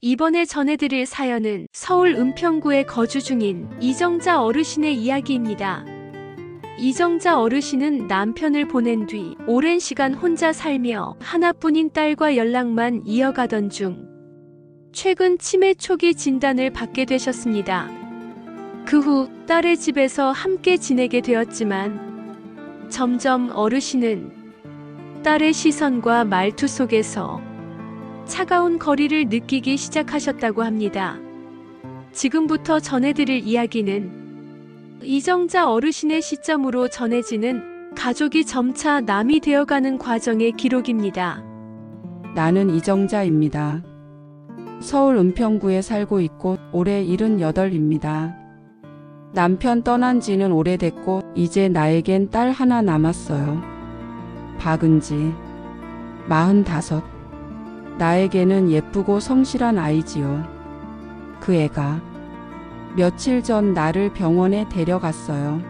이번에 전해드릴 사연은 서울 은평구에 거주 중인 이정자 어르신의 이야기입니다. 이정자 어르신은 남편을 보낸 뒤 오랜 시간 혼자 살며 하나뿐인 딸과 연락만 이어가던 중 최근 치매 초기 진단을 받게 되셨습니다. 그 후 딸의 집에서 함께 지내게 되었지만 점점 어르신은 딸의 시선과 말투 속에서 차가운 거리를 느끼기 시작하셨다고 합니다. 지금부터 전해드릴 이야기는 이정자 어르신의 시점으로 전해지는 가족이 점차 남이 되어가는 과정의 기록입니다. 나는 이정자입니다. 서울 은평구에 살고 있고 올해 78입니다. 남편 떠난 지는 오래됐고 이제 나에겐 딸 하나 남았어요. 박은지, 45. 나에게는 예쁘고 성실한 아이지요. 그 애가 며칠 전 나를 병원에 데려갔어요.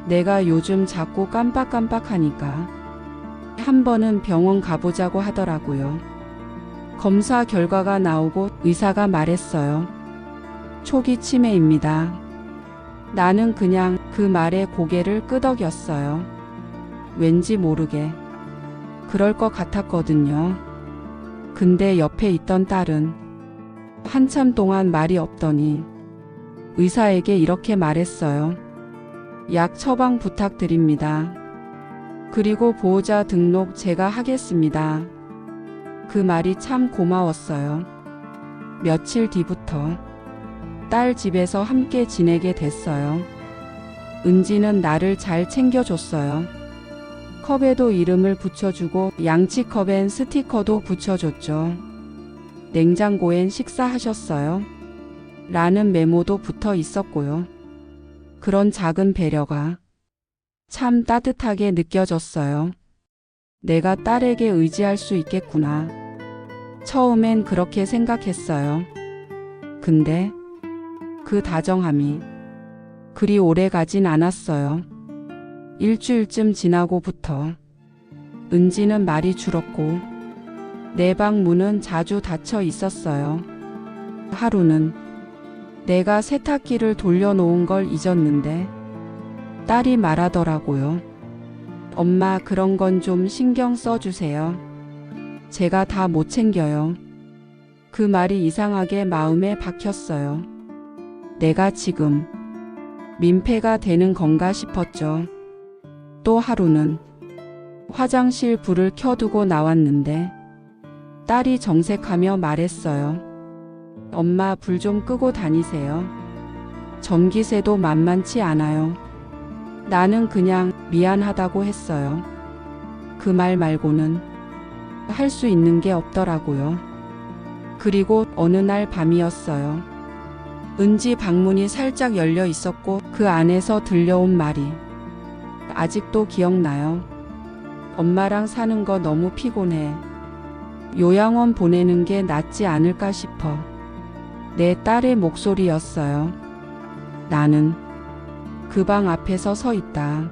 내가 요즘 자꾸 깜빡깜빡하니까 한 번은 병원 가보자고 하더라고요. 검사 결과가 나오고 의사가 말했어요. 초기 치매입니다. 나는 그냥 그 말에 고개를 끄덕였어요. 왠지 모르게 그럴 것 같았거든요. 근데 옆에 있던 딸은 한참 동안 말이 없더니 의사에게 이렇게 말했어요. 약 처방 부탁드립니다. 그리고 보호자 등록 제가 하겠습니다. 그 말이 참 고마웠어요. 며칠 뒤부터 딸 집에서 함께 지내게 됐어요. 은지는 나를 잘 챙겨줬어요. 컵에도 이름을 붙여주고 양치컵엔 스티커도 붙여줬죠. 냉장고엔 식사하셨어요? 라는 메모도 붙어 있었고요. 그런 작은 배려가 참 따뜻하게 느껴졌어요. 내가 딸에게 의지할 수 있겠구나. 처음엔 그렇게 생각했어요. 근데 그 다정함이 그리 오래 가진 않았어요. 일주일쯤 지나고부터 은지는 말이 줄었고 내 방 문은 자주 닫혀 있었어요. 하루는 내가 세탁기를 돌려놓은 걸 잊었는데 딸이 말하더라고요. 엄마, 그런 건 좀 신경 써주세요. 제가 다 못 챙겨요. 그 말이 이상하게 마음에 박혔어요. 내가 지금 민폐가 되는 건가 싶었죠. 또 하루는 화장실 불을 켜두고 나왔는데 딸이 정색하며 말했어요. 엄마, 불 좀 끄고 다니세요. 전기세도 만만치 않아요. 나는 그냥 미안하다고 했어요. 그 말 말고는 할 수 있는 게 없더라고요. 그리고 어느 날 밤이었어요. 은지 방문이 살짝 열려 있었고 그 안에서 들려온 말이 아직도 기억나요. 엄마랑 사는 거 너무 피곤해. 요양원 보내는 게 낫지 않을까 싶어. 내 딸의 목소리였어요. 나는 그 방 앞에서 서 있다.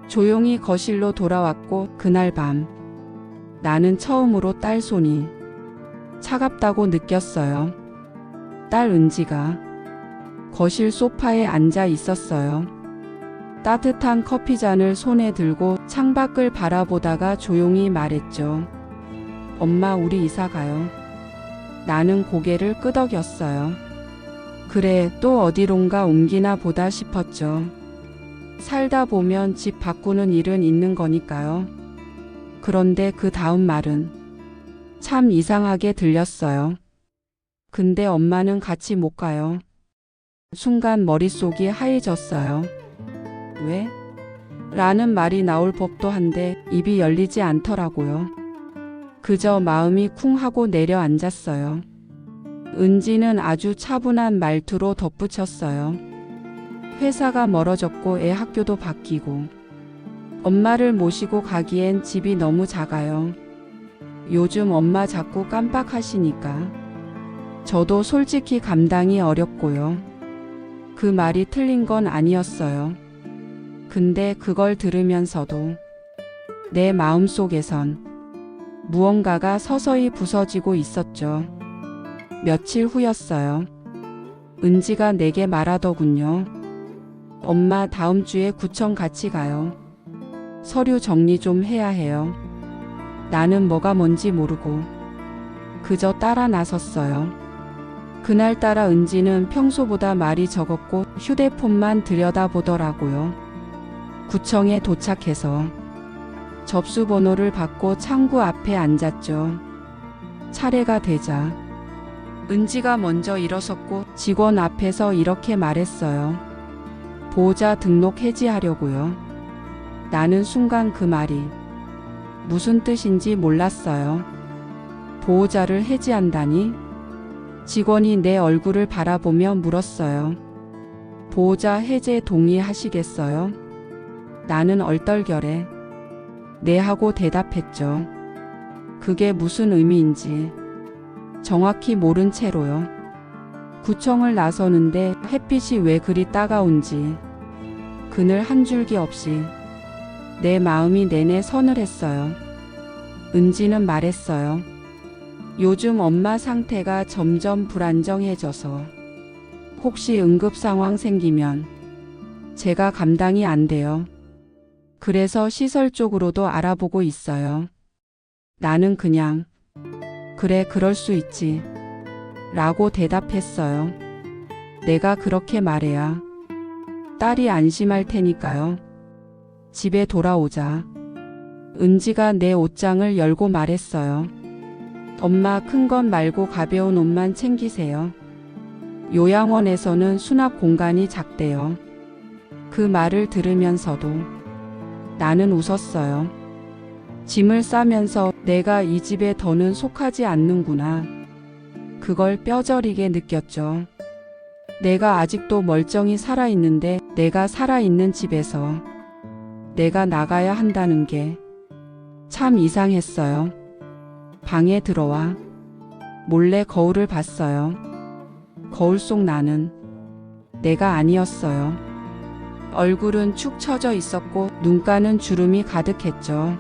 조용히 거실로 돌아왔고 그날 밤 나는 처음으로 딸 손이 차갑다고 느꼈어요. 딸 은지가 거실 소파에 앉아 있었어요. 따뜻한 커피잔을 손에 들고 창밖을 바라보다가 조용히 말했죠. 엄마, 우리 이사 가요. 나는 고개를 끄덕였어요. 그래, 또 어디론가 옮기나 보다 싶었죠. 살다 보면 집 바꾸는 일은 있는 거니까요. 그런데 그 다음 말은 참 이상하게 들렸어요. 근데 엄마는 같이 못 가요. 순간 머릿속이 하얘졌어요. 왜? 라는 말이 나올 법도 한데 입이 열리지 않더라고요. 그저 마음이 쿵 하고 내려앉았어요. 은지는 아주 차분한 말투로 덧붙였어요. 회사가 멀어졌고 애 학교도 바뀌고 엄마를 모시고 가기엔 집이 너무 작아요. 요즘 엄마 자꾸 깜빡하시니까 저도 솔직히 감당이 어렵고요. 그 말이 틀린 건 아니었어요. 근데 그걸 들으면서도 내 마음속에선 무언가가 서서히 부서지고 있었죠. 며칠 후였어요. 은지가 내게 말하더군요. 엄마, 다음 주에 구청 같이 가요. 서류 정리 좀 해야 해요. 나는 뭐가 뭔지 모르고 그저 따라 나섰어요. 그날따라 은지는 평소보다 말이 적었고 휴대폰만 들여다보더라고요. 구청에 도착해서 접수번호를 받고 창구 앞에 앉았죠. 차례가 되자 은지가 먼저 일어섰고 직원 앞에서 이렇게 말했어요. 보호자 등록 해지하려고요. 나는 순간 그 말이 무슨 뜻인지 몰랐어요. 보호자를 해지한다니? 직원이 내 얼굴을 바라보며 물었어요. 보호자 해제 동의하시겠어요? 나는 얼떨결에 네 하고 대답했죠. 그게 무슨 의미인지 정확히 모른 채로요. 구청을 나서는데 햇빛이 왜 그리 따가운지 그늘 한 줄기 없이 내 마음이 내내 서늘했어요. 은지는 말했어요. 요즘 엄마 상태가 점점 불안정해져서 혹시 응급 상황 생기면 제가 감당이 안 돼요. 그래서 시설 쪽으로도 알아보고 있어요. 나는 그냥 그래, 그럴 수 있지 라고 대답했어요. 내가 그렇게 말해야 딸이 안심할 테니까요. 집에 돌아오자 은지가 내 옷장을 열고 말했어요. 엄마, 큰 건 말고 가벼운 옷만 챙기세요. 요양원에서는 수납 공간이 작대요. 그 말을 들으면서도 나는 웃었어요. 짐을 싸면서 내가 이 집에 더는 속하지 않는구나. 그걸 뼈저리게 느꼈죠. 내가 아직도 멀쩡히 살아있는데 내가 살아있는 집에서 내가 나가야 한다는 게 참 이상했어요. 방에 들어와 몰래 거울을 봤어요. 거울 속 나는 내가 아니었어요. 얼굴은 축 처져 있었고 눈가는 주름이 가득했죠.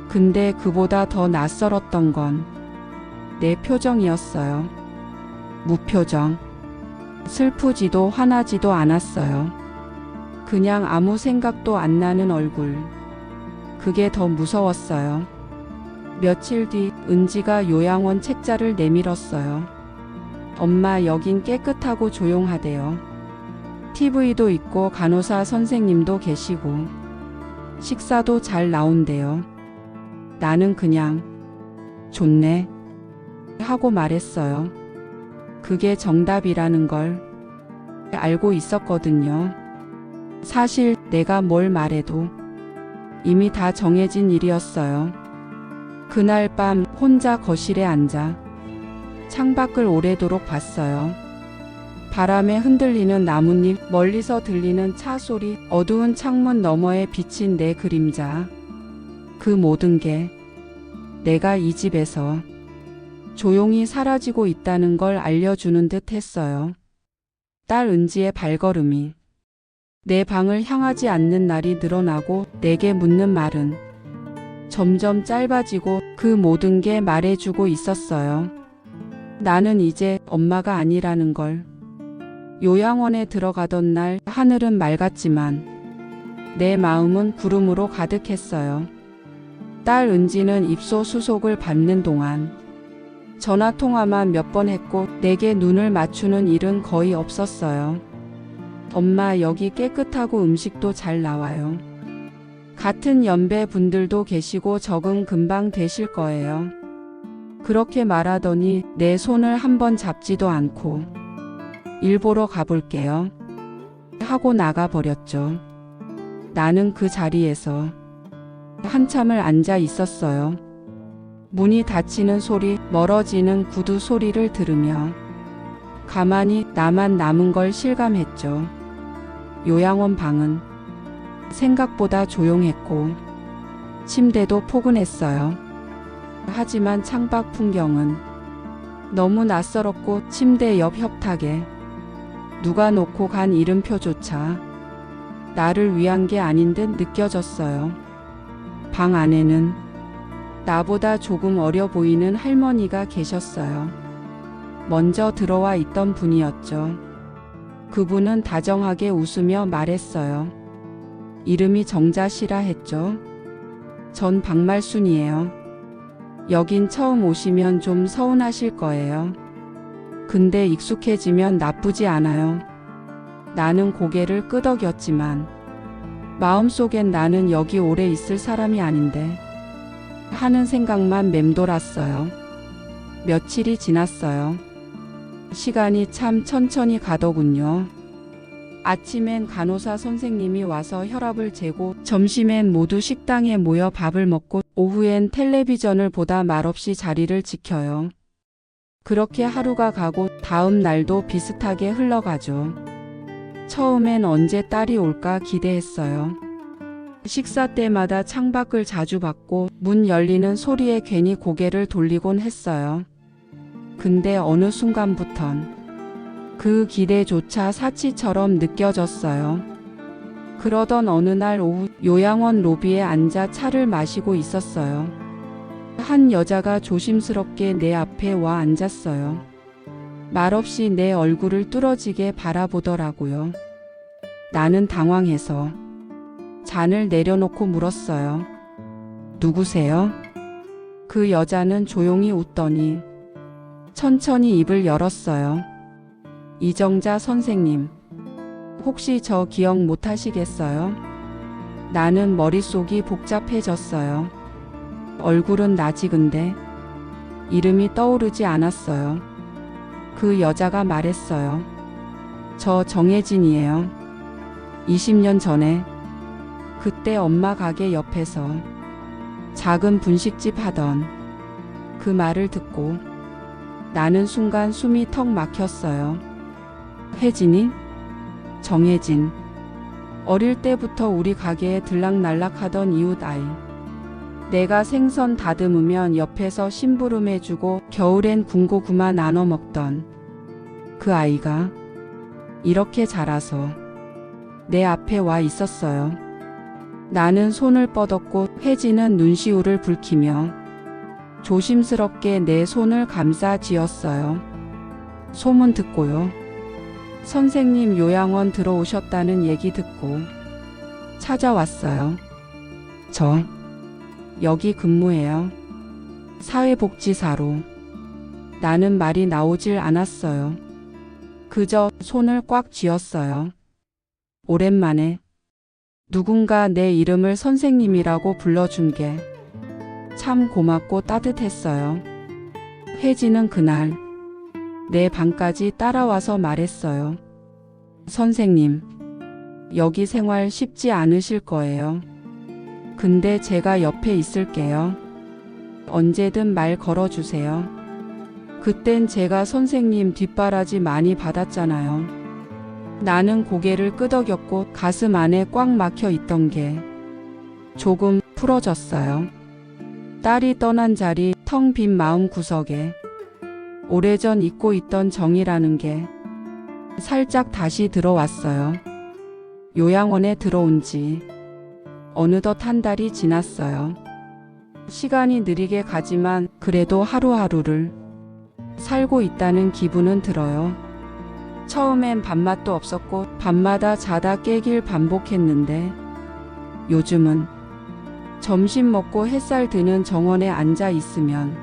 근데 그보다 더 낯설었던 건 내 표정이었어요. 무표정. 슬프지도 화나지도 않았어요. 그냥 아무 생각도 안 나는 얼굴. 그게 더 무서웠어요. 며칠 뒤 은지가 요양원 책자를 내밀었어요. 엄마, 여긴 깨끗하고 조용하대요. TV도 있고 간호사 선생님도 계시고 식사도 잘 나온대요. 나는 그냥 좋네 하고 말했어요. 그게 정답이라는 걸 알고 있었거든요. 사실 내가 뭘 말해도 이미 다 정해진 일이었어요. 그날 밤 혼자 거실에 앉아 창밖을 오래도록 봤어요. 바람에 흔들리는 나뭇잎, 멀리서 들리는 차 소리, 어두운 창문 너머에 비친 내 그림자. 그 모든 게 내가 이 집에서 조용히 사라지고 있다는 걸 알려주는 듯 했어요. 딸 은지의 발걸음이 내 방을 향하지 않는 날이 늘어나고 내게 묻는 말은 점점 짧아지고 그 모든 게 말해주고 있었어요. 나는 이제 엄마가 아니라는 걸. 요양원에 들어가던 날 하늘은 맑았지만 내 마음은 구름으로 가득했어요. 딸 은지는 입소 수속을 밟는 동안 전화 통화만 몇 번 했고 내게 눈을 맞추는 일은 거의 없었어요. 엄마, 여기 깨끗하고 음식도 잘 나와요. 같은 연배 분들도 계시고 적응 금방 되실 거예요. 그렇게 말하더니 내 손을 한번 잡지도 않고 일 보러 가볼게요 하고 나가버렸죠. 나는 그 자리에서 한참을 앉아 있었어요. 문이 닫히는 소리, 멀어지는 구두 소리를 들으며 가만히 나만 남은 걸 실감했죠. 요양원 방은 생각보다 조용했고 침대도 포근했어요. 하지만 창밖 풍경은 너무 낯설었고 침대 옆 협탁에 누가 놓고 간 이름표조차 나를 위한 게 아닌 듯 느껴졌어요. 방 안에는 나보다 조금 어려 보이는 할머니가 계셨어요. 먼저 들어와 있던 분이었죠. 그분은 다정하게 웃으며 말했어요. 이름이 정자씨라 했죠. 전 박말순이에요. 여긴 처음 오시면 좀 서운하실 거예요. 근데 익숙해지면 나쁘지 않아요. 나는 고개를 끄덕였지만 마음속엔 나는 여기 오래 있을 사람이 아닌데 하는 생각만 맴돌았어요. 며칠이 지났어요. 시간이 참 천천히 가더군요. 아침엔 간호사 선생님이 와서 혈압을 재고 점심엔 모두 식당에 모여 밥을 먹고 오후엔 텔레비전을 보다 말없이 자리를 지켜요. 그렇게 하루가 가고 다음 날도 비슷하게 흘러가죠. 처음엔 언제 딸이 올까 기대했어요. 식사 때마다 창밖을 자주 봤고 문 열리는 소리에 괜히 고개를 돌리곤 했어요. 근데 어느 순간부턴 그 기대조차 사치처럼 느껴졌어요. 그러던 어느 날 오후 요양원 로비에 앉아 차를 마시고 있었어요. 한 여자가 조심스럽게 내 앞에 와 앉았어요. 말없이 내 얼굴을 뚫어지게 바라보더라고요. 나는 당황해서 잔을 내려놓고 물었어요. 누구세요? 그 여자는 조용히 웃더니 천천히 입을 열었어요. 이정자 선생님, 혹시 저 기억 못 하시겠어요? 나는 머릿속이 복잡해졌어요. 얼굴은 낯익은데 이름이 떠오르지 않았어요. 그 여자가 말했어요. 저 정혜진이에요. 20년 전에 그때 엄마 가게 옆에서 작은 분식집 하던 그 말을 듣고 나는 순간 숨이 턱 막혔어요. 혜진이? 정혜진. 어릴 때부터 우리 가게에 들락날락하던 이웃 아이. 내가 생선 다듬으면 옆에서 심부름해주고 겨울엔 군고구마 나눠 먹던 그 아이가 이렇게 자라서 내 앞에 와 있었어요. 나는 손을 뻗었고 혜진은 눈시울을 붉히며 조심스럽게 내 손을 감싸 쥐었어요. 소문 듣고요. 선생님 요양원 들어오셨다는 얘기 듣고 찾아왔어요. 저 여기 근무해요. 사회복지사로. 나는 말이 나오질 않았어요. 그저 손을 꽉 쥐었어요. 오랜만에 누군가 내 이름을 선생님이라고 불러준 게 참 고맙고 따뜻했어요. 혜진은 그날 내 방까지 따라와서 말했어요. 선생님, 여기 생활 쉽지 않으실 거예요. 근데 제가 옆에 있을게요. 언제든 말 걸어주세요. 그땐 제가 선생님 뒷바라지 많이 받았잖아요. 나는 고개를 끄덕였고 가슴 안에 꽉 막혀 있던 게 조금 풀어졌어요. 딸이 떠난 자리 텅 빈 마음 구석에 오래전 잊고 있던 정이라는 게 살짝 다시 들어왔어요. 요양원에 들어온 지 어느덧 한 달이 지났어요. 시간이 느리게 가지만 그래도 하루하루를 살고 있다는 기분은 들어요. 처음엔 밥맛도 없었고 밤마다 자다 깨길 반복했는데 요즘은 점심 먹고 햇살 드는 정원에 앉아 있으면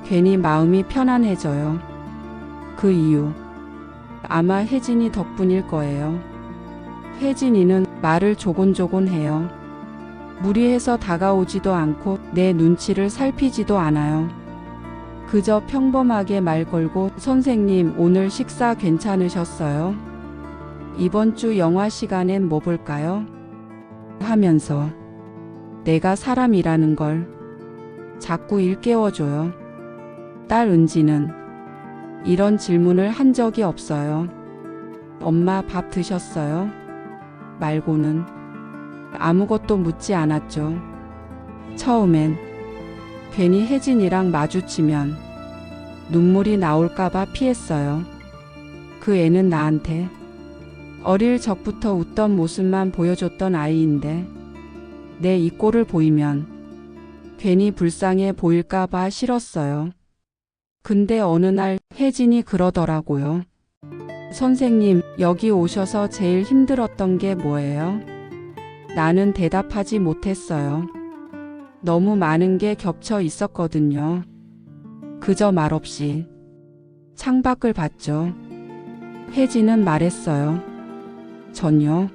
괜히 마음이 편안해져요. 그 이유 아마 혜진이 덕분일 거예요. 혜진이는 말을 조곤조곤 해요. 무리해서 다가오지도 않고 내 눈치를 살피지도 않아요. 그저 평범하게 말 걸고 선생님 오늘 식사 괜찮으셨어요? 이번 주 영화 시간엔 뭐 볼까요? 하면서 내가 사람이라는 걸 자꾸 일깨워줘요. 딸 은지는 이런 질문을 한 적이 없어요. 엄마 밥 드셨어요? 말고는 아무것도 묻지 않았죠. 처음엔 괜히 혜진이랑 마주치면 눈물이 나올까봐 피했어요. 그 애는 나한테 어릴 적부터 웃던 모습만 보여줬던 아이인데 내 이 꼴을 보이면 괜히 불쌍해 보일까봐 싫었어요. 근데 어느 날 혜진이 그러더라고요. 선생님, 여기 오셔서 제일 힘들었던 게 뭐예요? 나는 대답하지 못했어요. 너무 많은 게 겹쳐 있었거든요. 그저 말없이 창밖을 봤죠. 혜진은 말했어요. 전요.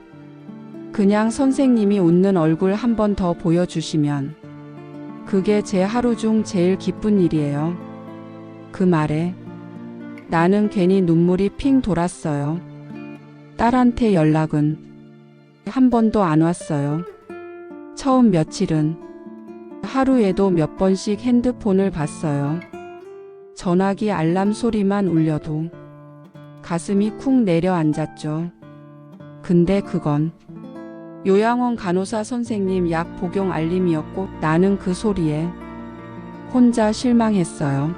그냥 선생님이 웃는 얼굴 한 번 더 보여주시면 그게 제 하루 중 제일 기쁜 일이에요. 그 말에 나는 괜히 눈물이 핑 돌았어요. 딸한테 연락은 한 번도 안 왔어요. 처음 며칠은 하루에도 몇 번씩 핸드폰을 봤어요. 전화기 알람 소리만 울려도 가슴이 쿵 내려앉았죠. 근데 그건 요양원 간호사 선생님 약 복용 알림이었고 나는 그 소리에 혼자 실망했어요.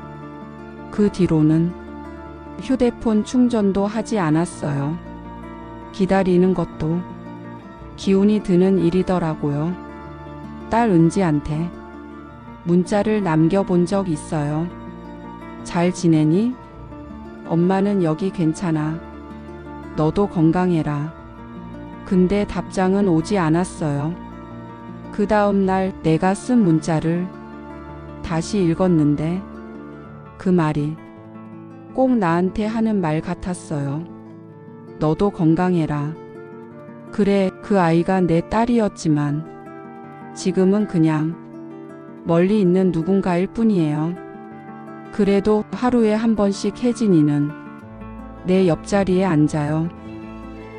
그 뒤로는 휴대폰 충전도 하지 않았어요. 기다리는 것도 기운이 드는 일이더라고요. 딸 은지한테 문자를 남겨본 적 있어요. 잘 지내니? 엄마는 여기 괜찮아. 너도 건강해라. 근데 답장은 오지 않았어요. 그 다음 날 내가 쓴 문자를 다시 읽었는데 그 말이 꼭 나한테 하는 말 같았어요. 너도 건강해라. 그래, 그 아이가 내 딸이었지만 지금은 그냥 멀리 있는 누군가일 뿐이에요. 그래도 하루에 한 번씩 혜진이는 내 옆자리에 앉아요.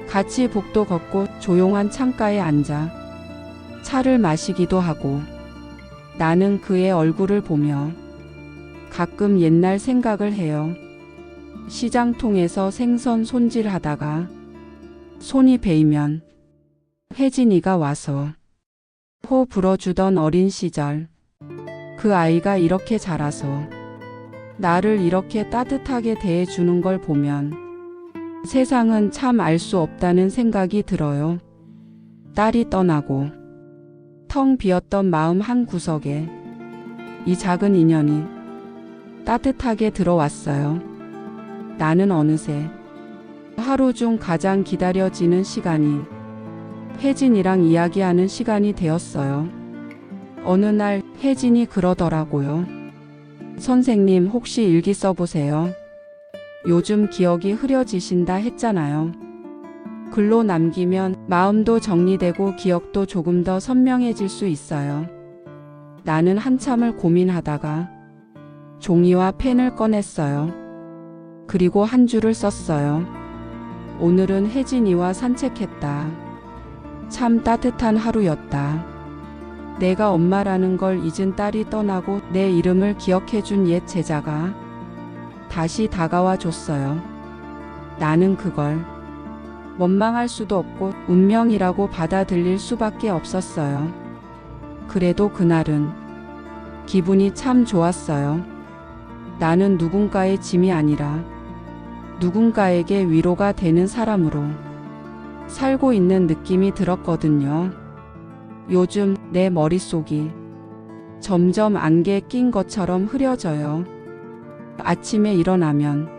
같이 복도 걷고 조용한 창가에 앉아 차를 마시기도 하고 나는 그의 얼굴을 보며 가끔 옛날 생각을 해요. 시장통에서 생선 손질하다가 손이 베이면 혜진이가 와서 호 불어주던 어린 시절. 그 아이가 이렇게 자라서 나를 이렇게 따뜻하게 대해주는 걸 보면 세상은 참 알 수 없다는 생각이 들어요. 딸이 떠나고 텅 비었던 마음 한 구석에 이 작은 인연이 따뜻하게 들어왔어요. 나는 어느새 하루 중 가장 기다려지는 시간이 혜진이랑 이야기하는 시간이 되었어요. 어느 날 혜진이 그러더라고요. 선생님, 혹시 일기 써보세요. 요즘 기억이 흐려지신다 했잖아요. 글로 남기면 마음도 정리되고 기억도 조금 더 선명해질 수 있어요. 나는 한참을 고민하다가 종이와 펜을 꺼냈어요. 그리고 한 줄을 썼어요. 오늘은 혜진이와 산책했다. 참 따뜻한 하루였다. 내가 엄마라는 걸 잊은 딸이 떠나고 내 이름을 기억해준 옛 제자가 다시 다가와 줬어요. 나는 그걸 원망할 수도 없고 운명이라고 받아들일 수밖에 없었어요. 그래도 그날은 기분이 참 좋았어요. 나는 누군가의 짐이 아니라 누군가에게 위로가 되는 사람으로 살고 있는 느낌이 들었거든요. 요즘 내 머릿속이 점점 안개에 낀 것처럼 흐려져요. 아침에 일어나면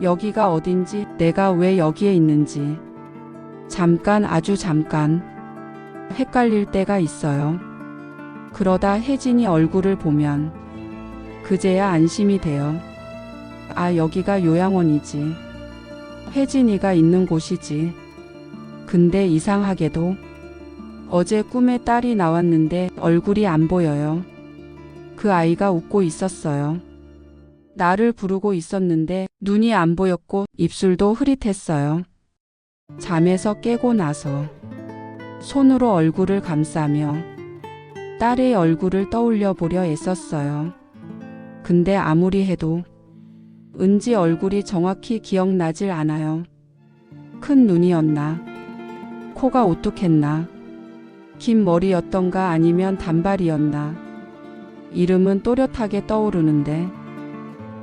여기가 어딘지, 내가 왜 여기에 있는지 잠깐, 아주 잠깐 헷갈릴 때가 있어요. 그러다 혜진이 얼굴을 보면 그제야 안심이 돼요. 아, 여기가 요양원이지. 혜진이가 있는 곳이지. 근데 이상하게도 어제 꿈에 딸이 나왔는데 얼굴이 안 보여요. 그 아이가 웃고 있었어요. 나를 부르고 있었는데 눈이 안 보였고 입술도 흐릿했어요. 잠에서 깨고 나서 손으로 얼굴을 감싸며 딸의 얼굴을 떠올려 보려 애썼어요. 근데 아무리 해도 은지 얼굴이 정확히 기억나질 않아요. 큰 눈이었나? 코가 오뚝했나? 긴 머리였던가 아니면 단발이었나? 이름은 또렷하게 떠오르는데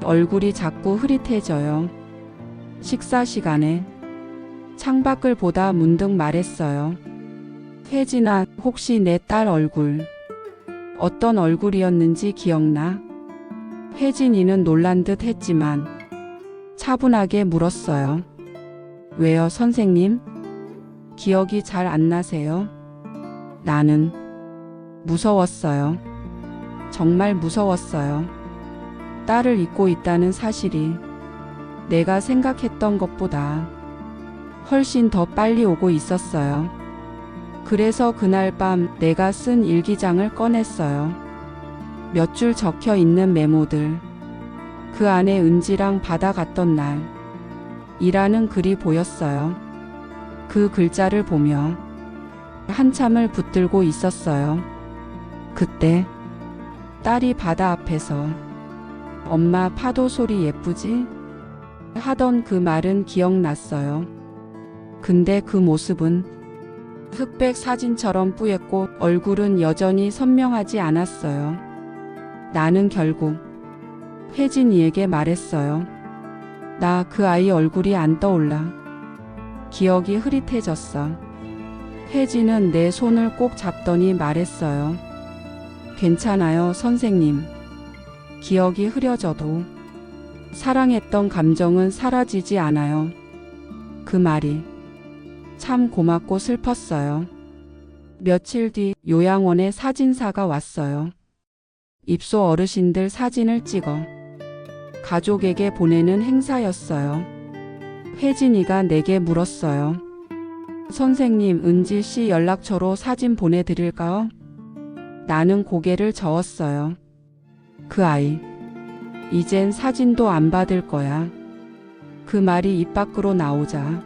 얼굴이 자꾸 흐릿해져요. 식사 시간에 창밖을 보다 문득 말했어요. 혜진아, 혹시 내 딸 얼굴 어떤 얼굴이었는지 기억나? 혜진이는 놀란 듯 했지만 차분하게 물었어요. 왜요, 선생님? 기억이 잘 안 나세요? 나는 무서웠어요. 정말 무서웠어요. 딸을 잊고 있다는 사실이 내가 생각했던 것보다 훨씬 더 빨리 오고 있었어요. 그래서 그날 밤 내가 쓴 일기장을 꺼냈어요. 몇 줄 적혀 있는 메모들. 그 안에 은지랑 바다 갔던 날 이라는 글이 보였어요. 그 글자를 보며 한참을 붙들고 있었어요. 그때 딸이 바다 앞에서 엄마 파도 소리 예쁘지? 하던 그 말은 기억났어요. 근데 그 모습은 흑백 사진처럼 뿌였고 얼굴은 여전히 선명하지 않았어요. 나는 결국 혜진이에게 말했어요. 나 그 아이 얼굴이 안 떠올라. 기억이 흐릿해졌어. 혜진은 내 손을 꼭 잡더니 말했어요. 괜찮아요, 선생님. 기억이 흐려져도 사랑했던 감정은 사라지지 않아요. 그 말이 참 고맙고 슬펐어요. 며칠 뒤 요양원에 사진사가 왔어요. 입소 어르신들 사진을 찍어 가족에게 보내는 행사였어요. 혜진이가 내게 물었어요. 선생님, 은지 씨 연락처로 사진 보내드릴까요? 나는 고개를 저었어요. 그 아이, 이젠 사진도 안 받을 거야. 그 말이 입 밖으로 나오자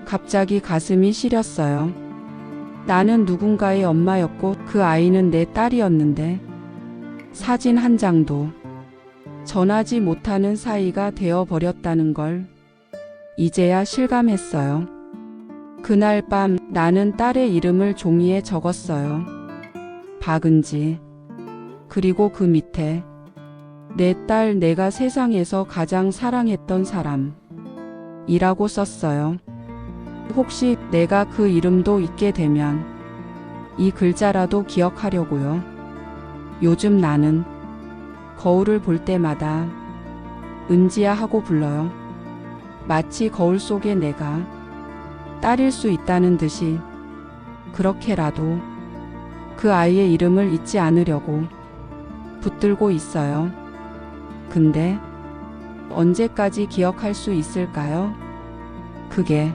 갑자기 가슴이 시렸어요. 나는 누군가의 엄마였고 그 아이는 내 딸이었는데 사진 한 장도 전하지 못하는 사이가 되어버렸다는 걸 이제야 실감했어요. 그날 밤 나는 딸의 이름을 종이에 적었어요. 박은지. 그리고 그 밑에 내 딸, 내가 세상에서 가장 사랑했던 사람 이라고 썼어요. 혹시 내가 그 이름도 잊게 되면 이 글자라도 기억하려고요. 요즘 나는 거울을 볼 때마다 은지야 하고 불러요. 마치 거울 속에 내가 딸일 수 있다는 듯이. 그렇게라도 그 아이의 이름을 잊지 않으려고 붙들고 있어요. 근데 언제까지 기억할 수 있을까요? 그게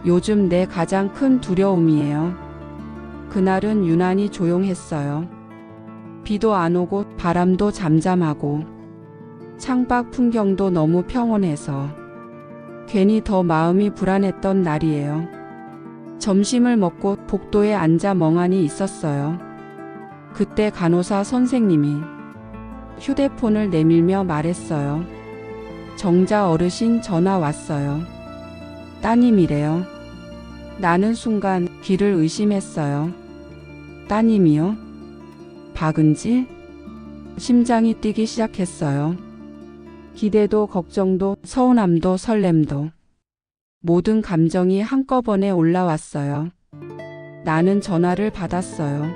요즘 내 가장 큰 두려움이에요. 그날은 유난히 조용했어요. 비도 안 오고 바람도 잠잠하고 창밖 풍경도 너무 평온해서 괜히 더 마음이 불안했던 날이에요. 점심을 먹고 복도에 앉아 멍하니 있었어요. 그때 간호사 선생님이 휴대폰을 내밀며 말했어요. 정자 어르신 전화 왔어요. 따님이래요. 나는 순간 귀를 의심했어요. 따님이요? 박은지? 심장이 뛰기 시작했어요. 기대도 걱정도 서운함도 설렘도 모든 감정이 한꺼번에 올라왔어요. 나는 전화를 받았어요.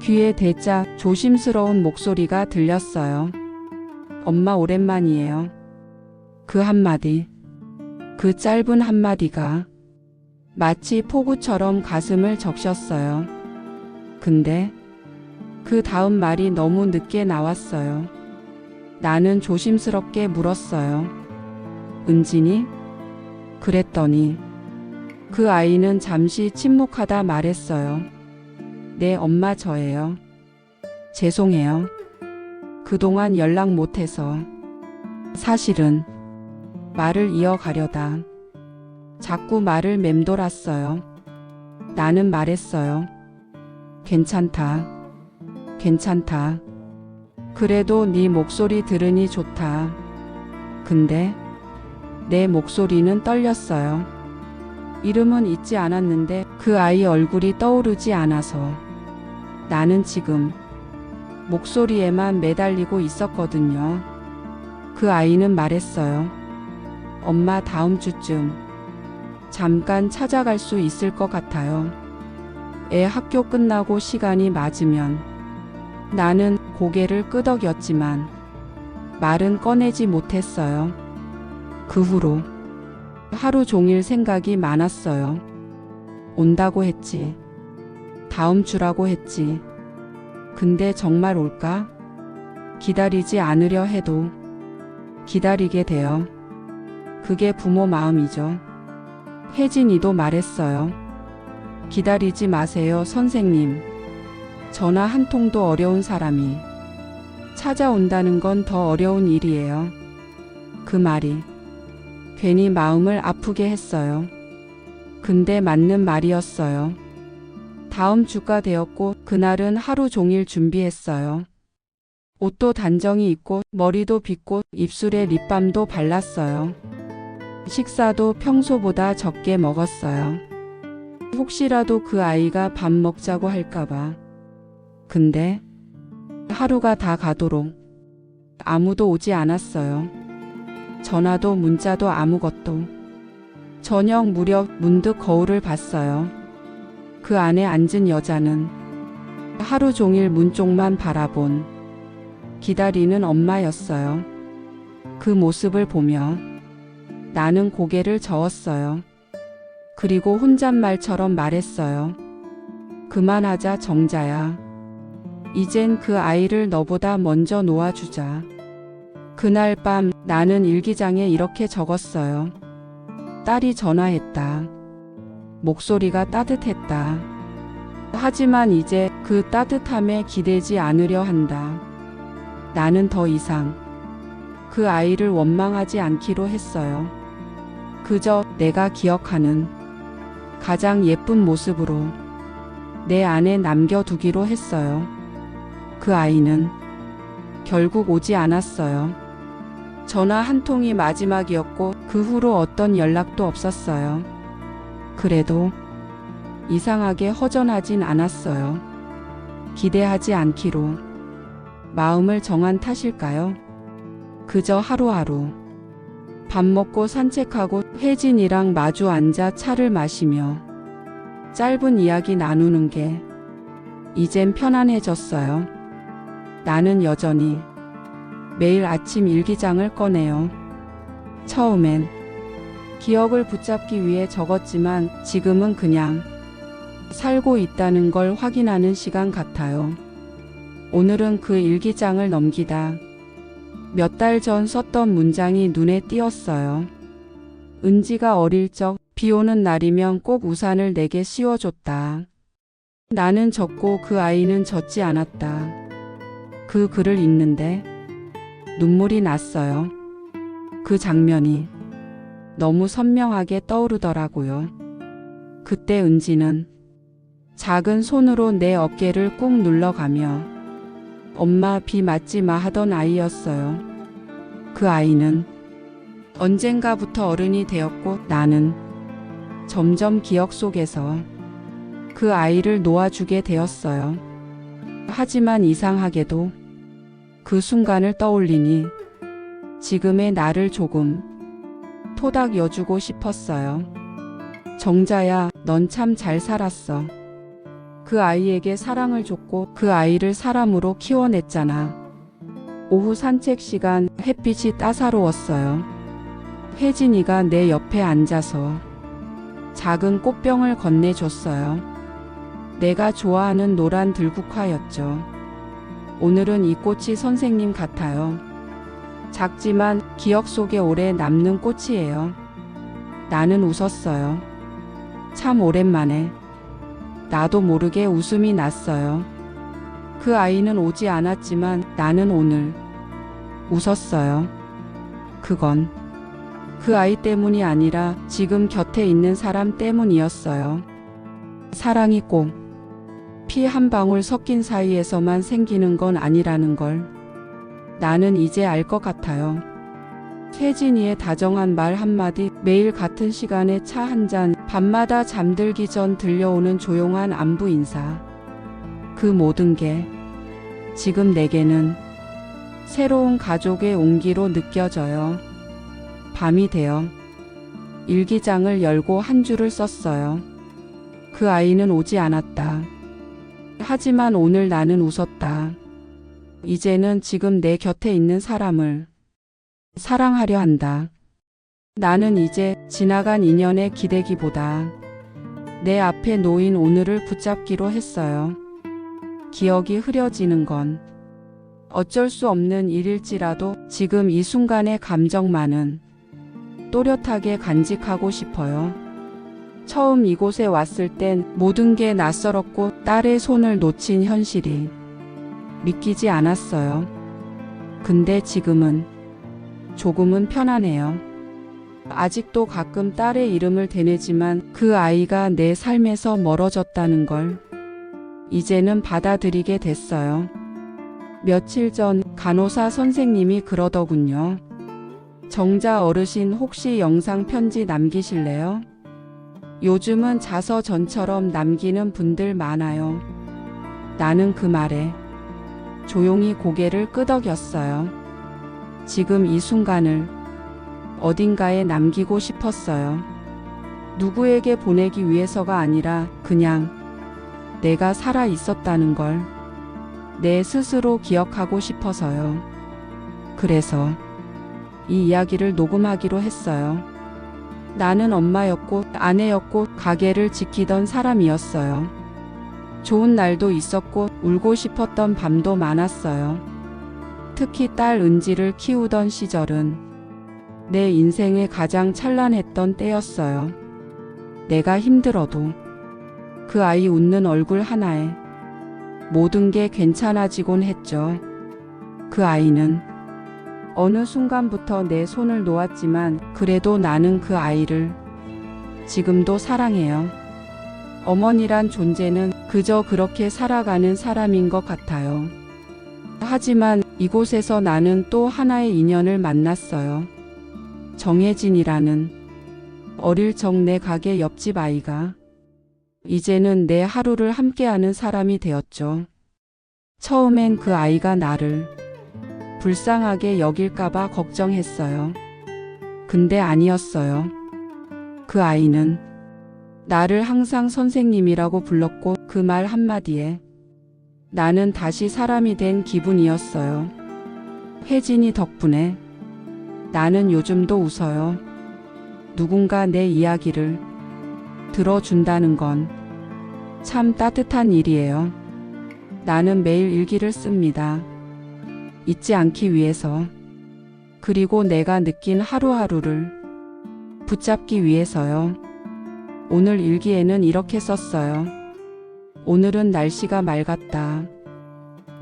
귀에 대자 조심스러운 목소리가 들렸어요. 엄마 오랜만이에요. 그 한마디, 그 짧은 한마디가 마치 폭우처럼 가슴을 적셨어요. 근데 그 다음 말이 너무 늦게 나왔어요. 나는 조심스럽게 물었어요. 은진이? 그랬더니 그 아이는 잠시 침묵하다 말했어요. 네, 엄마 저예요. 죄송해요. 그동안 연락 못해서. 사실은 말을 이어가려다 자꾸 말을 맴돌았어요. 나는 말했어요. 괜찮다. 괜찮다. 그래도 네 목소리 들으니 좋다. 근데 내 목소리는 떨렸어요. 이름은 잊지 않았는데 그 아이 얼굴이 떠오르지 않아서 나는 지금 목소리에만 매달리고 있었거든요. 그 아이는 말했어요. 엄마 다음 주쯤 잠깐 찾아갈 수 있을 것 같아요. 애 학교 끝나고 시간이 맞으면. 나는 고개를 끄덕였지만 말은 꺼내지 못했어요. 그 후로 하루 종일 생각이 많았어요. 온다고 했지. 다음 주라고 했지. 근데 정말 올까? 기다리지 않으려 해도 기다리게 돼요. 그게 부모 마음이죠. 혜진이도 말했어요. 기다리지 마세요, 선생님. 전화 한 통도 어려운 사람이 찾아온다는 건 더 어려운 일이에요. 그 말이 괜히 마음을 아프게 했어요. 근데 맞는 말이었어요. 다음 주가 되었고 그날은 하루 종일 준비했어요. 옷도 단정히 입고 머리도 빗고 입술에 립밤도 발랐어요. 식사도 평소보다 적게 먹었어요. 혹시라도 그 아이가 밥 먹자고 할까봐. 근데 하루가 다 가도록 아무도 오지 않았어요. 전화도 문자도 아무것도. 저녁 무렵 문득 거울을 봤어요. 그 안에 앉은 여자는 하루 종일 문 쪽만 바라본 기다리는 엄마였어요. 그 모습을 보며 나는 고개를 저었어요. 그리고 혼잣말처럼 말했어요. 그만하자, 정자야. 이젠 그 아이를 너보다 먼저 놓아주자. 그날 밤 나는 일기장에 이렇게 적었어요. 딸이 전화했다. 목소리가 따뜻했다. 하지만 이제 그 따뜻함에 기대지 않으려 한다. 나는 더 이상 그 아이를 원망하지 않기로 했어요. 그저 내가 기억하는 가장 예쁜 모습으로 내 안에 남겨두기로 했어요. 그 아이는 결국 오지 않았어요. 전화 한 통이 마지막이었고 그 후로 어떤 연락도 없었어요. 그래도 이상하게 허전하진 않았어요. 기대하지 않기로 마음을 정한 탓일까요? 그저 하루하루 밥 먹고 산책하고 혜진이랑 마주 앉아 차를 마시며 짧은 이야기 나누는 게 이젠 편안해졌어요. 나는 여전히 매일 아침 일기장을 꺼내요. 처음엔 기억을 붙잡기 위해 적었지만 지금은 그냥 살고 있다는 걸 확인하는 시간 같아요. 오늘은 그 일기장을 넘기다 몇 달 전 썼던 문장이 눈에 띄었어요. 은지가 어릴 적 비 오는 날이면 꼭 우산을 내게 씌워줬다. 나는 젖고 그 아이는 젖지 않았다. 그 글을 읽는데 눈물이 났어요. 그 장면이 너무 선명하게 떠오르더라고요. 그때 은지는 작은 손으로 내 어깨를 꾹 눌러가며 엄마 비 맞지 마 하던 아이였어요. 그 아이는 언젠가부터 어른이 되었고 나는 점점 기억 속에서 그 아이를 놓아주게 되었어요. 하지만 이상하게도 그 순간을 떠올리니 지금의 나를 조금 토닥여주고 싶었어요. 정자야, 넌 참 잘 살았어. 그 아이에게 사랑을 줬고 그 아이를 사람으로 키워냈잖아. 오후 산책 시간 햇빛이 따사로웠어요. 혜진이가 내 옆에 앉아서 작은 꽃병을 건네줬어요. 내가 좋아하는 노란 들국화였죠. 오늘은 이 꽃이 선생님 같아요. 작지만 기억 속에 오래 남는 꽃이에요. 나는 웃었어요. 참 오랜만에. 나도 모르게 웃음이 났어요. 그 아이는 오지 않았지만 나는 오늘 웃었어요. 그건 그 아이 때문이 아니라 지금 곁에 있는 사람 때문이었어요. 사랑이 꼭 피 한 방울 섞인 사이에서만 생기는 건 아니라는 걸 나는 이제 알 것 같아요. 혜진이의 다정한 말 한마디, 매일 같은 시간에 차 한 잔, 밤마다 잠들기 전 들려오는 조용한 안부 인사. 그 모든 게 지금 내게는 새로운 가족의 온기로 느껴져요. 밤이 되어 일기장을 열고 한 줄을 썼어요. 그 아이는 오지 않았다. 하지만 오늘 나는 웃었다. 이제는 지금 내 곁에 있는 사람을 사랑하려 한다. 나는 이제 지나간 인연에 기대기보다 내 앞에 놓인 오늘을 붙잡기로 했어요. 기억이 흐려지는 건 어쩔 수 없는 일일지라도 지금 이 순간의 감정만은 또렷하게 간직하고 싶어요. 처음 이곳에 왔을 땐 모든 게 낯설었고 딸의 손을 놓친 현실이 믿기지 않았어요. 근데 지금은 조금은 편하네요. 아직도 가끔 딸의 이름을 되뇌지만 그 아이가 내 삶에서 멀어졌다는 걸 이제는 받아들이게 됐어요. 며칠 전 간호사 선생님이 그러더군요. 정자 어르신 혹시 영상 편지 남기실래요? 요즘은 자서 전처럼 남기는 분들 많아요. 나는 그 말에 조용히 고개를 끄덕였어요. 지금 이 순간을 어딘가에 남기고 싶었어요. 누구에게 보내기 위해서가 아니라 그냥 내가 살아 있었다는 걸 내 스스로 기억하고 싶어서요. 그래서 이 이야기를 녹음하기로 했어요. 나는 엄마였고 아내였고 가게를 지키던 사람이었어요. 좋은 날도 있었고 울고 싶었던 밤도 많았어요. 특히 딸 은지를 키우던 시절은 내 인생의 가장 찬란했던 때였어요. 내가 힘들어도 그 아이 웃는 얼굴 하나에 모든 게 괜찮아지곤 했죠. 그 아이는 어느 순간부터 내 손을 놓았지만 그래도 나는 그 아이를 지금도 사랑해요. 어머니란 존재는 그저 그렇게 살아가는 사람인 것 같아요. 하지만 이곳에서 나는 또 하나의 인연을 만났어요. 정혜진이라는 어릴 적 내 가게 옆집 아이가 이제는 내 하루를 함께하는 사람이 되었죠. 처음엔 그 아이가 나를 불쌍하게 여길까봐 걱정했어요. 근데 아니었어요. 그 아이는 나를 항상 선생님이라고 불렀고 그 말 한마디에 나는 다시 사람이 된 기분이었어요. 혜진이 덕분에 나는 요즘도 웃어요. 누군가 내 이야기를 들어준다는 건 참 따뜻한 일이에요. 나는 매일 일기를 씁니다. 잊지 않기 위해서. 그리고 내가 느낀 하루하루를 붙잡기 위해서요. 오늘 일기에는 이렇게 썼어요. 오늘은 날씨가 맑았다.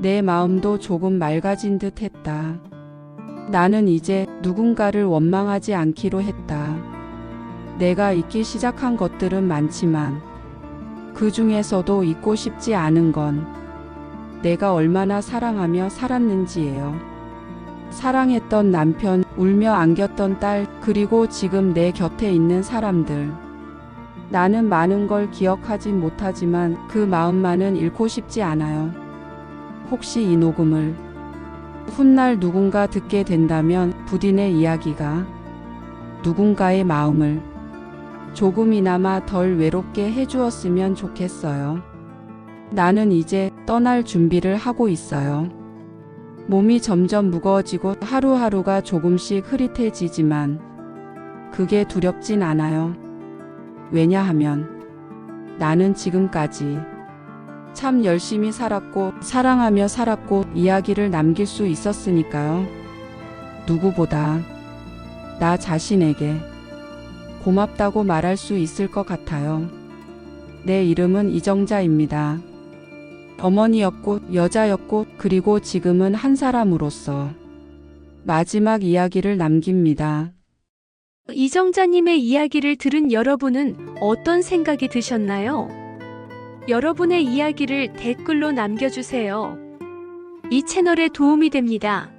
내 마음도 조금 맑아진 듯 했다. 나는 이제 누군가를 원망하지 않기로 했다. 내가 잊기 시작한 것들은 많지만 그 중에서도 잊고 싶지 않은 건 내가 얼마나 사랑하며 살았는지예요. 사랑했던 남편, 울며 안겼던 딸, 그리고 지금 내 곁에 있는 사람들. 나는 많은 걸 기억하진 못하지만 그 마음만은 잃고 싶지 않아요. 혹시 이 녹음을 훗날 누군가 듣게 된다면 부디 내 이야기가 누군가의 마음을 조금이나마 덜 외롭게 해주었으면 좋겠어요. 나는 이제 떠날 준비를 하고 있어요. 몸이 점점 무거워지고 하루하루가 조금씩 흐릿해지지만 그게 두렵진 않아요. 왜냐하면 나는 지금까지 참 열심히 살았고 사랑하며 살았고 이야기를 남길 수 있었으니까요. 누구보다 나 자신에게 고맙다고 말할 수 있을 것 같아요. 내 이름은 이정자입니다. 어머니였고 여자였고 그리고 지금은 한 사람으로서 마지막 이야기를 남깁니다. 이정자님의 이야기를 들은 여러분은 어떤 생각이 드셨나요? 여러분의 이야기를 댓글로 남겨주세요. 이 채널에 도움이 됩니다.